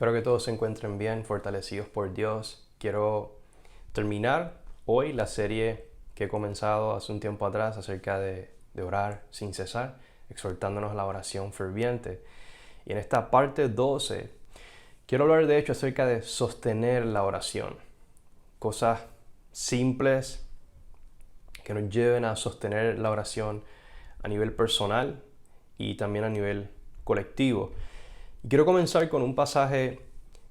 Espero que todos se encuentren bien, fortalecidos por Dios. Quiero terminar hoy la serie que he comenzado hace un tiempo atrás acerca de orar sin cesar, exhortándonos a la oración ferviente. Y en esta parte 12 quiero hablar de hecho acerca de sostener la oración. Cosas simples que nos lleven a sostener la oración a nivel personal y también a nivel colectivo. Y quiero comenzar con un pasaje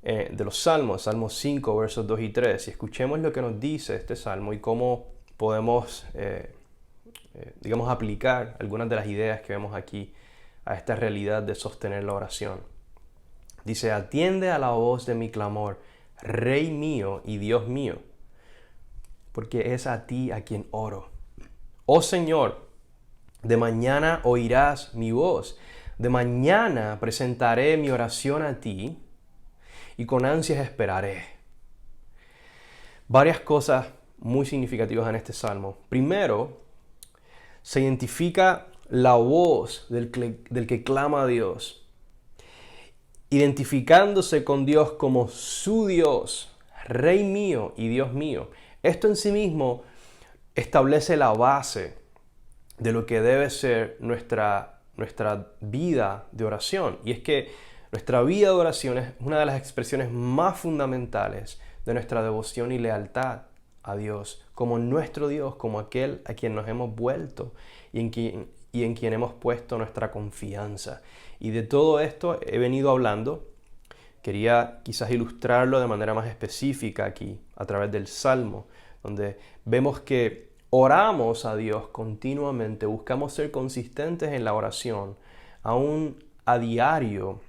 de los Salmos, Salmos 5, versos 2 y 3. Y escuchemos lo que nos dice este Salmo y cómo podemos, aplicar algunas de las ideas que vemos aquí a esta realidad de sostener la oración. Dice: atiende a la voz de mi clamor, Rey mío y Dios mío, porque es a ti a quien oro. Oh Señor, de mañana oirás mi voz. De mañana presentaré mi oración a ti y con ansias esperaré. Varias cosas muy significativas en este salmo. Primero, se identifica la voz del que clama a Dios, identificándose con Dios como su Dios, Rey mío y Dios mío. Esto en sí mismo establece la base de lo que debe ser nuestra vida de oración. Y es que nuestra vida de oración es una de las expresiones más fundamentales de nuestra devoción y lealtad a Dios, como nuestro Dios, como aquel a quien nos hemos vuelto y en quien hemos puesto nuestra confianza. Y de todo esto he venido hablando. Quería quizás ilustrarlo de manera más específica aquí, a través del Salmo, donde vemos que oramos a Dios continuamente, buscamos ser consistentes en la oración, aún a diario,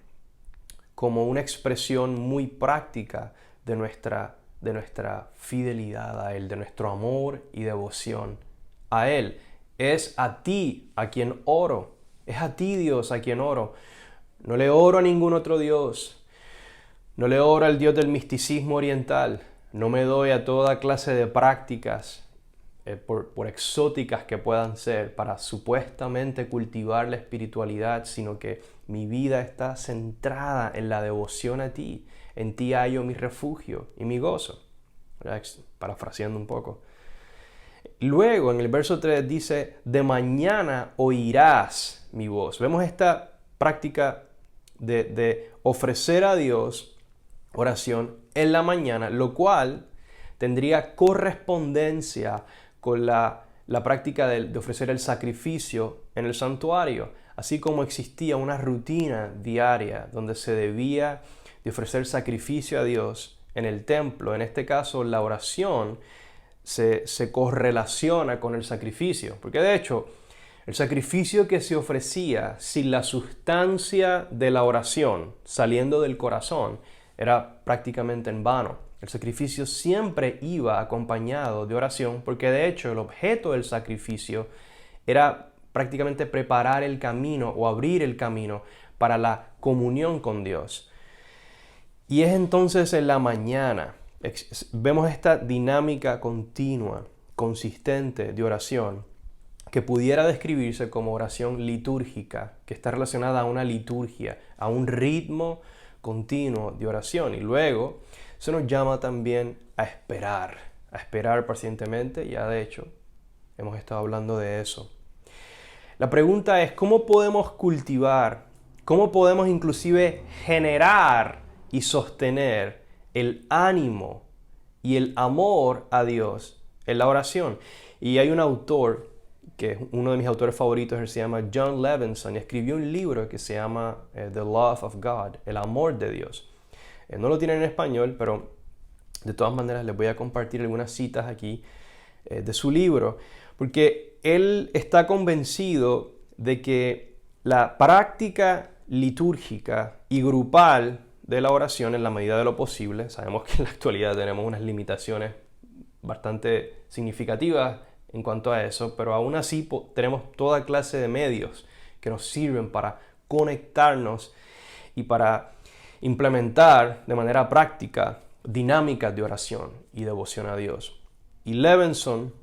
como una expresión muy práctica de nuestra fidelidad a Él, de nuestro amor y devoción a Él. Es a ti a quien oro, es a ti, Dios, a quien oro. No le oro a ningún otro Dios, no le oro al Dios del misticismo oriental, no me doy a toda clase de prácticas por exóticas que puedan ser, para supuestamente cultivar la espiritualidad, sino que mi vida está centrada en la devoción a ti. En ti hallo mi refugio y mi gozo. Parafraseando un poco. Luego, en el verso 3 dice: de mañana oirás mi voz. Vemos esta práctica de ofrecer a Dios oración en la mañana, lo cual tendría correspondencia con la práctica de ofrecer el sacrificio en el santuario, así como existía una rutina diaria donde se debía de ofrecer sacrificio a Dios en el templo. En este caso, la oración se correlaciona con el sacrificio, porque de hecho, el sacrificio que se ofrecía sin la sustancia de la oración saliendo del corazón era prácticamente en vano. El sacrificio siempre iba acompañado de oración, porque de hecho el objeto del sacrificio era prácticamente preparar el camino o abrir el camino para la comunión con Dios. Y es entonces en la mañana, vemos esta dinámica continua, consistente de oración, que pudiera describirse como oración litúrgica, que está relacionada a una liturgia, a un ritmo continuo de oración. Y luego se nos llama también a esperar pacientemente. Ya de hecho hemos estado hablando de eso. La pregunta es: ¿cómo podemos cultivar, cómo podemos inclusive generar y sostener el ánimo y el amor a Dios en la oración? Y hay un autor que es uno de mis autores favoritos, él se llama Jon Levenson, y escribió un libro que se llama The Love of God, el amor de Dios. No lo tienen en español, pero de todas maneras les voy a compartir algunas citas aquí de su libro, porque él está convencido de que la práctica litúrgica y grupal de la oración, en la medida de lo posible, sabemos que en la actualidad tenemos unas limitaciones bastante significativas en cuanto a eso, pero aún así tenemos toda clase de medios que nos sirven para conectarnos y para implementar de manera práctica dinámicas de oración y devoción a Dios. Y Levenson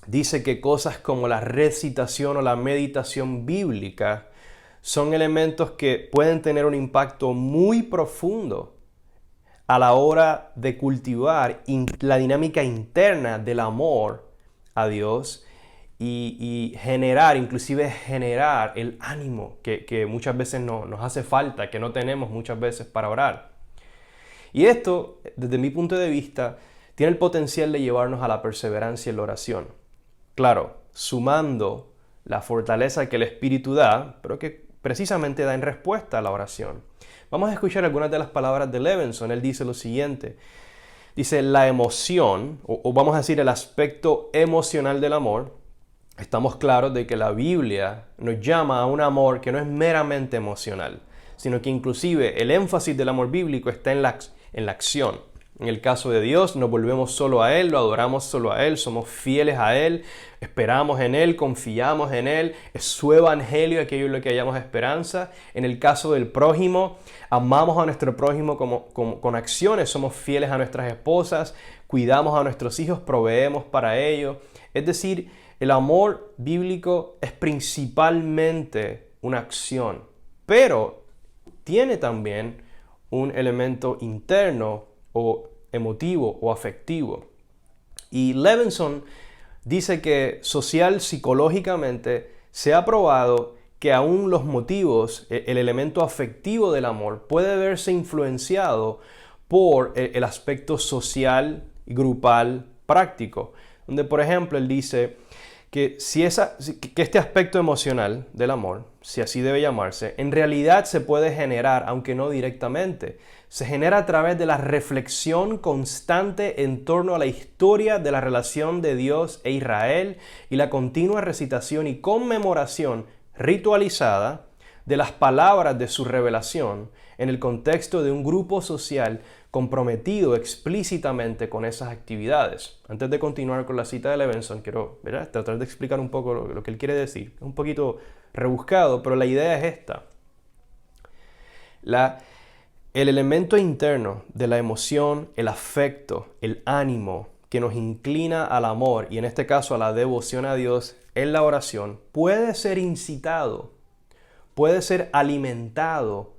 dice que cosas como la recitación o la meditación bíblica son elementos que pueden tener un impacto muy profundo a la hora de cultivar la dinámica interna del amor a Dios y inclusive generar el ánimo que muchas veces nos hace falta, que no tenemos muchas veces para orar. Y esto, desde mi punto de vista, tiene el potencial de llevarnos a la perseverancia en la oración. Claro, sumando la fortaleza que el Espíritu da, pero que precisamente da en respuesta a la oración. Vamos a escuchar algunas de las palabras de Levenson. Él dice lo siguiente. Dice, la emoción, o vamos a decir el aspecto emocional del amor. Estamos claros de que la Biblia nos llama a un amor que no es meramente emocional, sino que inclusive el énfasis del amor bíblico está en la acción. En el caso de Dios, nos volvemos solo a Él, lo adoramos solo a Él, somos fieles a Él, esperamos en Él, confiamos en Él, es su evangelio aquello en lo que hallamos esperanza. En el caso del prójimo, amamos a nuestro prójimo con acciones, somos fieles a nuestras esposas, cuidamos a nuestros hijos, proveemos para ellos. Es decir, el amor bíblico es principalmente una acción, pero tiene también un elemento interno o emotivo o afectivo. Y Levenson dice que psicológicamente se ha probado que aún los motivos, el elemento afectivo del amor puede verse influenciado por el aspecto social, grupal, práctico. Donde, por ejemplo, él dice que este aspecto emocional del amor, si así debe llamarse, en realidad se puede generar, aunque no directamente. Se genera a través de la reflexión constante en torno a la historia de la relación de Dios e Israel y la continua recitación y conmemoración ritualizada de las palabras de su revelación en el contexto de un grupo social comprometido explícitamente con esas actividades. Antes de continuar con la cita de Levenson, quiero tratar de explicar un poco lo que él quiere decir. Es un poquito rebuscado, pero la idea es esta. El elemento interno de la emoción, el afecto, el ánimo que nos inclina al amor y en este caso a la devoción a Dios en la oración puede ser incitado, puede ser alimentado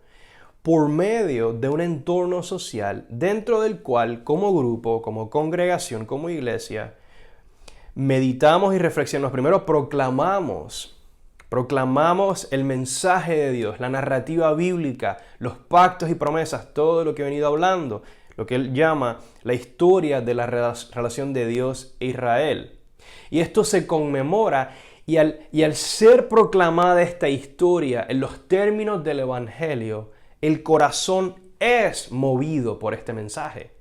por medio de un entorno social dentro del cual como grupo, como congregación, como iglesia, meditamos y reflexionamos. Primero proclamamos el mensaje de Dios, la narrativa bíblica, los pactos y promesas, todo lo que he venido hablando, lo que él llama la historia de la relación de Dios e Israel. Y esto se conmemora y al ser proclamada esta historia en los términos del Evangelio, el corazón es movido por este mensaje.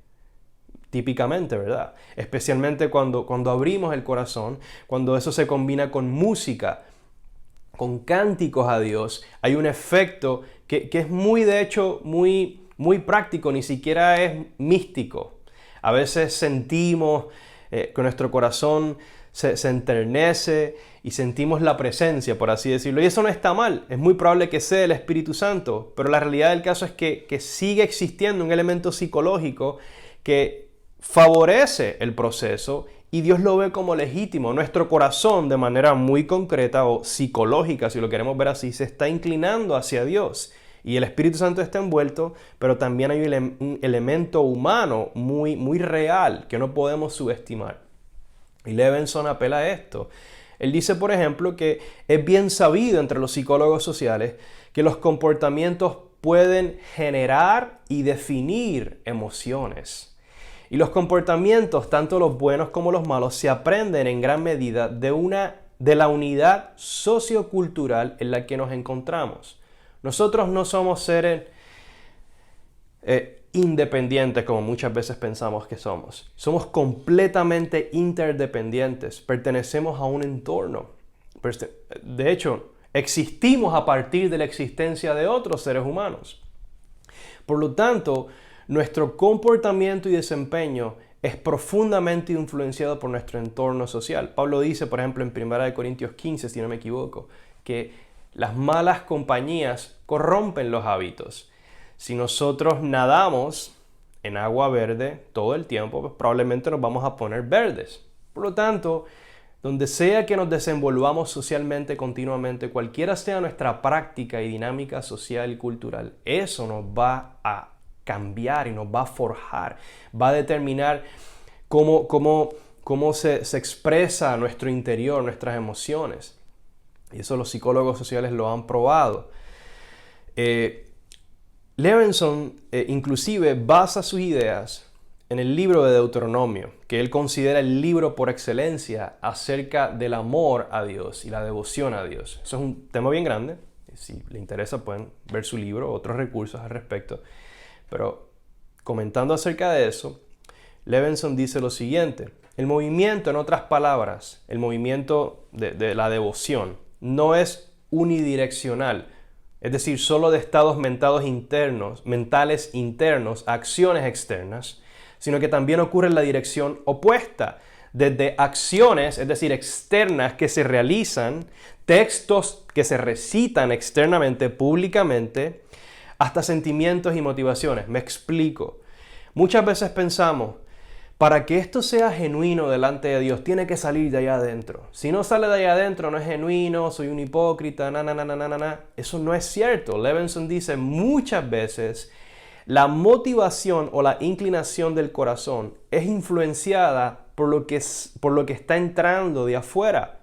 Típicamente, ¿verdad? Especialmente cuando abrimos el corazón, cuando eso se combina con música, con cánticos a Dios, hay un efecto que es de hecho, muy práctico, ni siquiera es místico. A veces sentimos que nuestro corazón se enternece y sentimos la presencia, por así decirlo. Y eso no está mal, es muy probable que sea el Espíritu Santo, pero la realidad del caso es que sigue existiendo un elemento psicológico que favorece el proceso y Dios lo ve como legítimo. Nuestro corazón, de manera muy concreta o psicológica, si lo queremos ver así, se está inclinando hacia Dios. Y el Espíritu Santo está envuelto, pero también hay un elemento humano muy real que no podemos subestimar. Y Levenson apela a esto. Él dice, por ejemplo, que es bien sabido entre los psicólogos sociales que los comportamientos pueden generar y definir emociones. Y los comportamientos, tanto los buenos como los malos, se aprenden en gran medida de la unidad sociocultural en la que nos encontramos. Nosotros no somos seres independientes como muchas veces pensamos que somos. Somos completamente interdependientes, pertenecemos a un entorno. De hecho, existimos a partir de la existencia de otros seres humanos. Por lo tanto, nuestro comportamiento y desempeño es profundamente influenciado por nuestro entorno social. Pablo dice, por ejemplo, en 1 Corintios 15, si no me equivoco, que las malas compañías corrompen los hábitos. Si nosotros nadamos en agua verde todo el tiempo, pues probablemente nos vamos a poner verdes. Por lo tanto, donde sea que nos desenvolvamos socialmente continuamente, cualquiera sea nuestra práctica y dinámica social y cultural, eso nos va a cambiar y nos va a forjar, va a determinar cómo se expresa nuestro interior, nuestras emociones. Y eso los psicólogos sociales lo han probado. Levenson inclusive basa sus ideas en el libro de Deuteronomio, que él considera el libro por excelencia acerca del amor a Dios y la devoción a Dios. Eso es un tema bien grande. Si le interesa pueden ver su libro, otros recursos al respecto. Pero comentando acerca de eso, Levenson dice lo siguiente: el movimiento, en otras palabras, el movimiento de la devoción no es unidireccional, es decir, solo de estados mentales internos a acciones externas, sino que también ocurre en la dirección opuesta, desde acciones, es decir, externas que se realizan, textos que se recitan externamente, públicamente, hasta sentimientos y motivaciones. Me explico. Muchas veces pensamos, para que esto sea genuino delante de Dios, tiene que salir de allá adentro. Si no sale de allá adentro, no es genuino, soy un hipócrita, Eso no es cierto. Levenson dice muchas veces, la motivación o la inclinación del corazón es influenciada por lo que está entrando de afuera.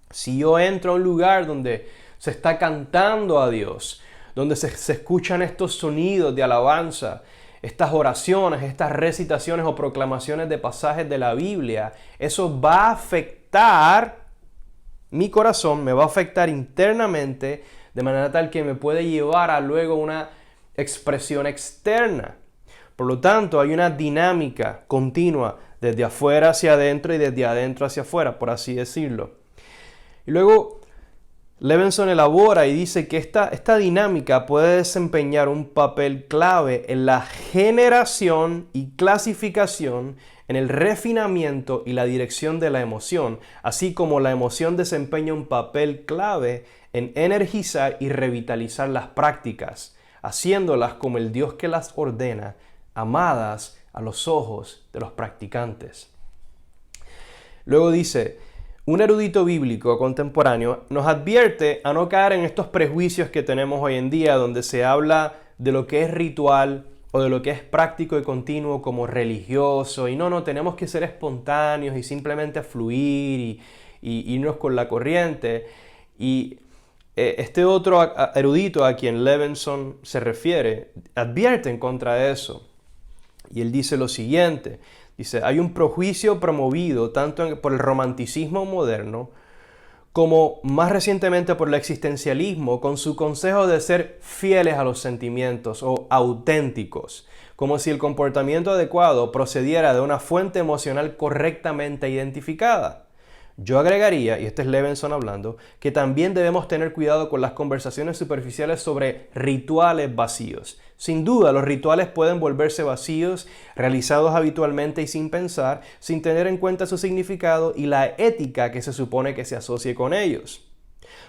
Si yo entro a un lugar donde se está cantando a Dios, donde se escuchan estos sonidos de alabanza, estas oraciones, estas recitaciones o proclamaciones de pasajes de la Biblia, eso va a afectar mi corazón, me va a afectar internamente, de manera tal que me puede llevar a luego una expresión externa. Por lo tanto, hay una dinámica continua desde afuera hacia adentro y desde adentro hacia afuera, por así decirlo. Y luego Levenson elabora y dice que esta dinámica puede desempeñar un papel clave en la generación y clasificación, en el refinamiento y la dirección de la emoción, así como la emoción desempeña un papel clave en energizar y revitalizar las prácticas, haciéndolas como el Dios que las ordena, amadas a los ojos de los practicantes. Luego dice, un erudito bíblico contemporáneo nos advierte a no caer en estos prejuicios que tenemos hoy en día, donde se habla de lo que es ritual o de lo que es práctico y continuo como religioso. Y no, tenemos que ser espontáneos y simplemente fluir y irnos con la corriente. Y este otro erudito a quien Levenson se refiere advierte en contra de eso. Y él dice lo siguiente. Dice, hay un prejuicio promovido tanto por el romanticismo moderno como más recientemente por el existencialismo, con su consejo de ser fieles a los sentimientos o auténticos, como si el comportamiento adecuado procediera de una fuente emocional correctamente identificada. Yo agregaría, y este es Levenson hablando, que también debemos tener cuidado con las conversaciones superficiales sobre rituales vacíos. Sin duda, los rituales pueden volverse vacíos, realizados habitualmente y sin pensar, sin tener en cuenta su significado y la ética que se supone que se asocie con ellos.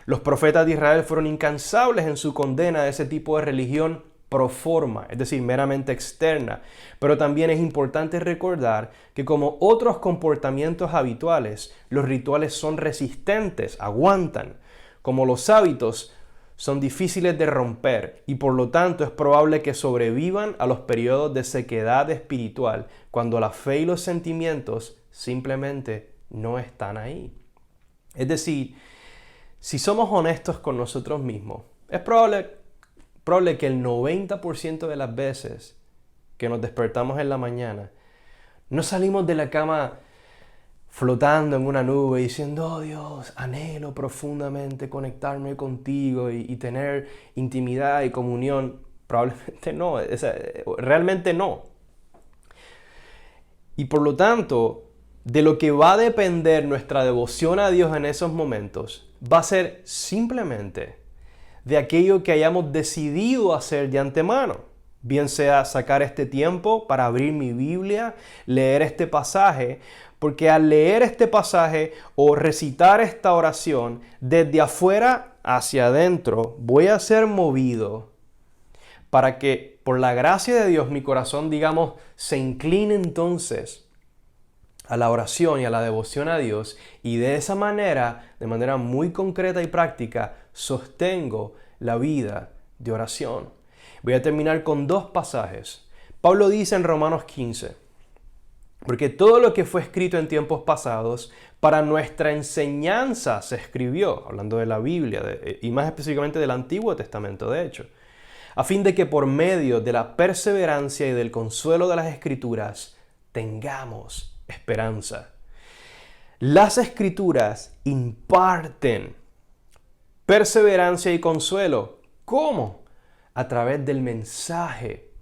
Los profetas de Israel fueron incansables en su condena de ese tipo de religión pro forma, es decir, meramente externa. Pero también es importante recordar que como otros comportamientos habituales, los rituales son resistentes, aguantan. Como los hábitos, son difíciles de romper y por lo tanto es probable que sobrevivan a los periodos de sequedad espiritual cuando la fe y los sentimientos simplemente no están ahí. Es decir, si somos honestos con nosotros mismos, es probable que el 90% de las veces que nos despertamos en la mañana, no salimos de la cama flotando en una nube diciendo, oh Dios, anhelo profundamente conectarme contigo y tener intimidad y comunión. Probablemente no, realmente no. Y por lo tanto, de lo que va a depender nuestra devoción a Dios en esos momentos, va a ser simplemente de aquello que hayamos decidido hacer de antemano. Bien sea sacar este tiempo para abrir mi Biblia, leer este pasaje, porque al leer este pasaje o recitar esta oración, desde afuera hacia adentro, voy a ser movido para que por la gracia de Dios mi corazón, digamos, se incline entonces a la oración y a la devoción a Dios, y de esa manera, de manera muy concreta y práctica, sostengo la vida de oración. Voy a terminar con dos pasajes. Pablo dice en Romanos 15, porque todo lo que fue escrito en tiempos pasados, para nuestra enseñanza se escribió, hablando de la Biblia, y más específicamente del Antiguo Testamento, de hecho, a fin de que por medio de la perseverancia y del consuelo de las Escrituras, tengamos esperanza. Las Escrituras imparten perseverancia y consuelo. ¿Cómo? A través del mensaje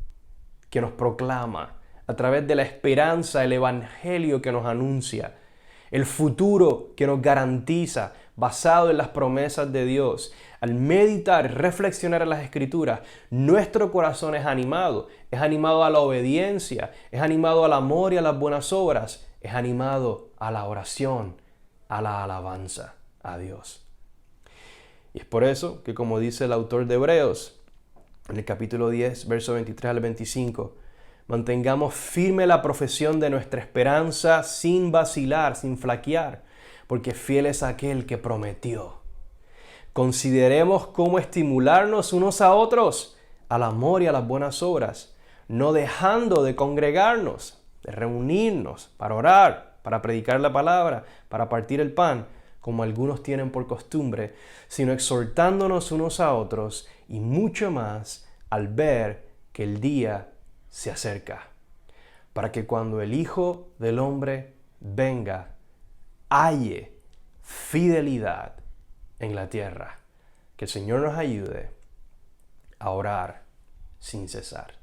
que nos proclama, a través de la esperanza, el evangelio que nos anuncia, el futuro que nos garantiza, basado en las promesas de Dios. Al meditar, reflexionar en las Escrituras, nuestro corazón es animado a la obediencia, es animado al amor y a las buenas obras, es animado a la oración, a la alabanza a Dios. Y es por eso que, como dice el autor de Hebreos, en el capítulo 10, verso 23 al 25, mantengamos firme la profesión de nuestra esperanza sin vacilar, sin flaquear, porque fiel es aquel que prometió. Consideremos cómo estimularnos unos a otros al amor y a las buenas obras, no dejando de congregarnos, de reunirnos para orar, para predicar la palabra, para partir el pan, como algunos tienen por costumbre, sino exhortándonos unos a otros y mucho más al ver que el día se acerca, para que cuando el Hijo del Hombre venga, halle fidelidad en la tierra. Que el Señor nos ayude a orar sin cesar.